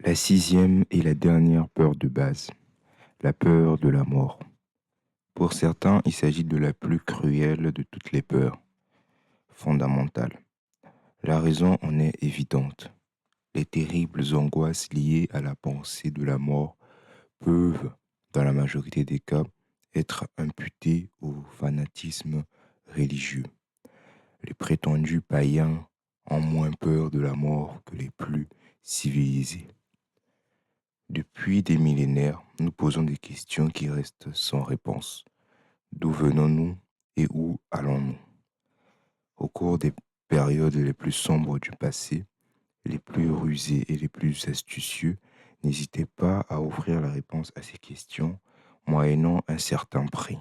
La sixième et la dernière peur de base, la peur de la mort. Pour certains, il s'agit de la plus cruelle de toutes les peurs, fondamentale. La raison en est évidente. Les terribles angoisses liées à la pensée de la mort peuvent, dans la majorité des cas, être imputées au fanatisme religieux. Les prétendus païens ont moins peur de la mort que les plus civilisés. Depuis des millénaires, nous posons des questions qui restent sans réponse. D'où venons-nous et où allons-nous? Au cours des périodes les plus sombres du passé, les plus rusés et les plus astucieux n'hésitaient pas à offrir la réponse à ces questions moyennant un certain prix.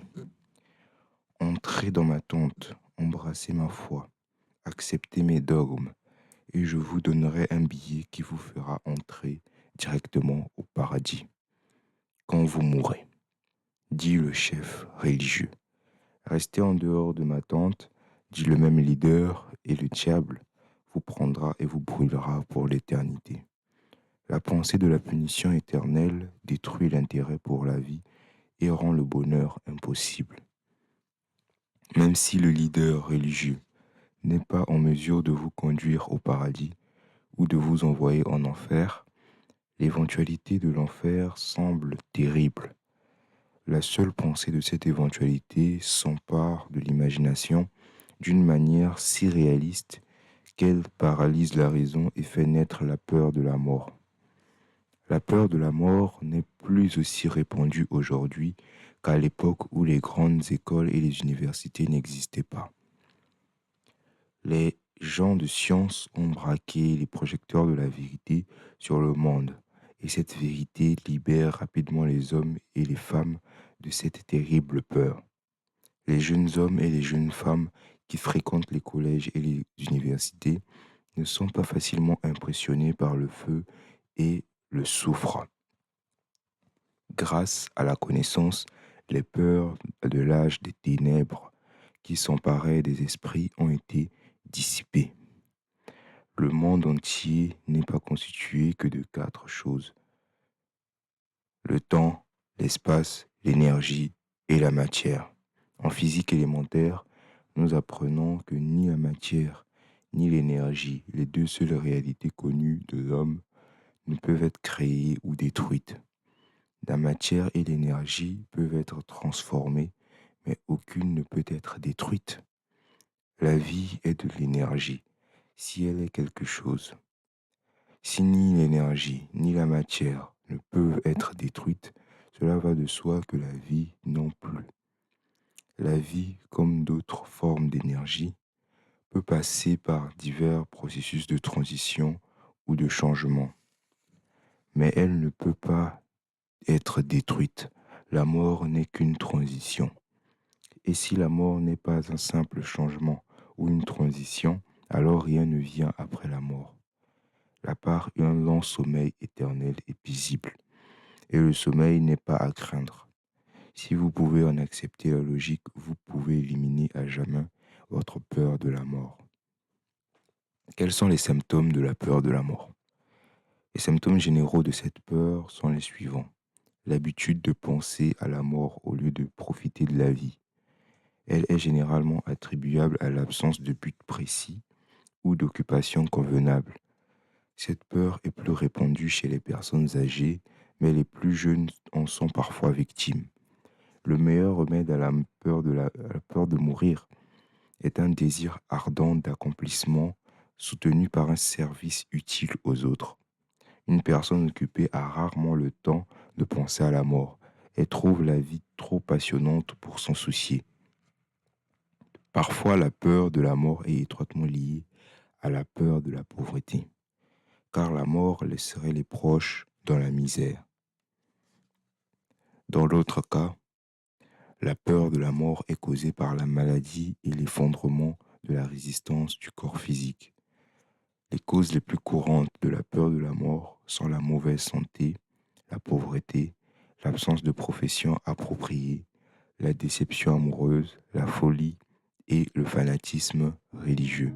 Entrez dans ma tente, embrassez ma foi, acceptez mes dogmes, et je vous donnerai un billet qui vous fera entrer directement au paradis. Quand vous mourrez, dit le chef religieux. Restez en dehors de ma tente, dit le même leader, et le diable vous prendra et vous brûlera pour l'éternité. La pensée de la punition éternelle détruit l'intérêt pour la vie et rend le bonheur impossible. Même si le leader religieux n'est pas en mesure de vous conduire au paradis ou de vous envoyer en enfer, l'éventualité de l'enfer semble terrible. La seule pensée de cette éventualité s'empare de l'imagination d'une manière si réaliste qu'elle paralyse la raison et fait naître la peur de la mort. La peur de la mort n'est plus aussi répandue aujourd'hui qu'à l'époque où les grandes écoles et les universités n'existaient pas. Les gens de science ont braqué les projecteurs de la vérité sur le monde, et cette vérité libère rapidement les hommes et les femmes de cette terrible peur. Les jeunes hommes et les jeunes femmes qui fréquentent les collèges et les universités ne sont pas facilement impressionnés par le feu et le soufre. Grâce à la connaissance, les peurs de l'âge des ténèbres qui s'emparaient des esprits ont été dissipées. Le monde entier n'est pas constitué que de 4 choses: le temps, l'espace, l'énergie et la matière. En physique élémentaire, nous apprenons que ni la matière ni l'énergie, les deux seules réalités connues de l'homme, ne peuvent être créées ou détruites. La matière et l'énergie peuvent être transformées, mais aucune ne peut être détruite. La vie est de l'énergie, si elle est quelque chose. Si ni l'énergie ni la matière ne peuvent être détruites, cela va de soi que la vie non plus. La vie, comme d'autres formes d'énergie, peut passer par divers processus de transition ou de changement, mais elle ne peut pas être détruite. La mort n'est qu'une transition. Et si la mort n'est pas un simple changement ou une transition, alors rien ne vient après la mort. La part est un long sommeil éternel et paisible. Et le sommeil n'est pas à craindre. Si vous pouvez en accepter la logique, vous pouvez éliminer à jamais votre peur de la mort. Quels sont les symptômes de la peur de la mort? Les symptômes généraux de cette peur sont les suivants. L'habitude de penser à la mort au lieu de profiter de la vie. Elle est généralement attribuable à l'absence de but précis ou d'occupation convenable. Cette peur est plus répandue chez les personnes âgées, mais les plus jeunes en sont parfois victimes. Le meilleur remède à la peur de mourir est un désir ardent d'accomplissement soutenu par un service utile aux autres. Une personne occupée a rarement le temps de penser à la mort et trouve la vie trop passionnante pour s'en soucier. Parfois, la peur de la mort est étroitement liée à la peur de la pauvreté, car la mort laisserait les proches dans la misère. Dans l'autre cas, la peur de la mort est causée par la maladie et l'effondrement de la résistance du corps physique. Les causes les plus courantes de la peur de la mort sont la mauvaise santé, la pauvreté, l'absence de profession appropriée, la déception amoureuse, la folie et le fanatisme religieux.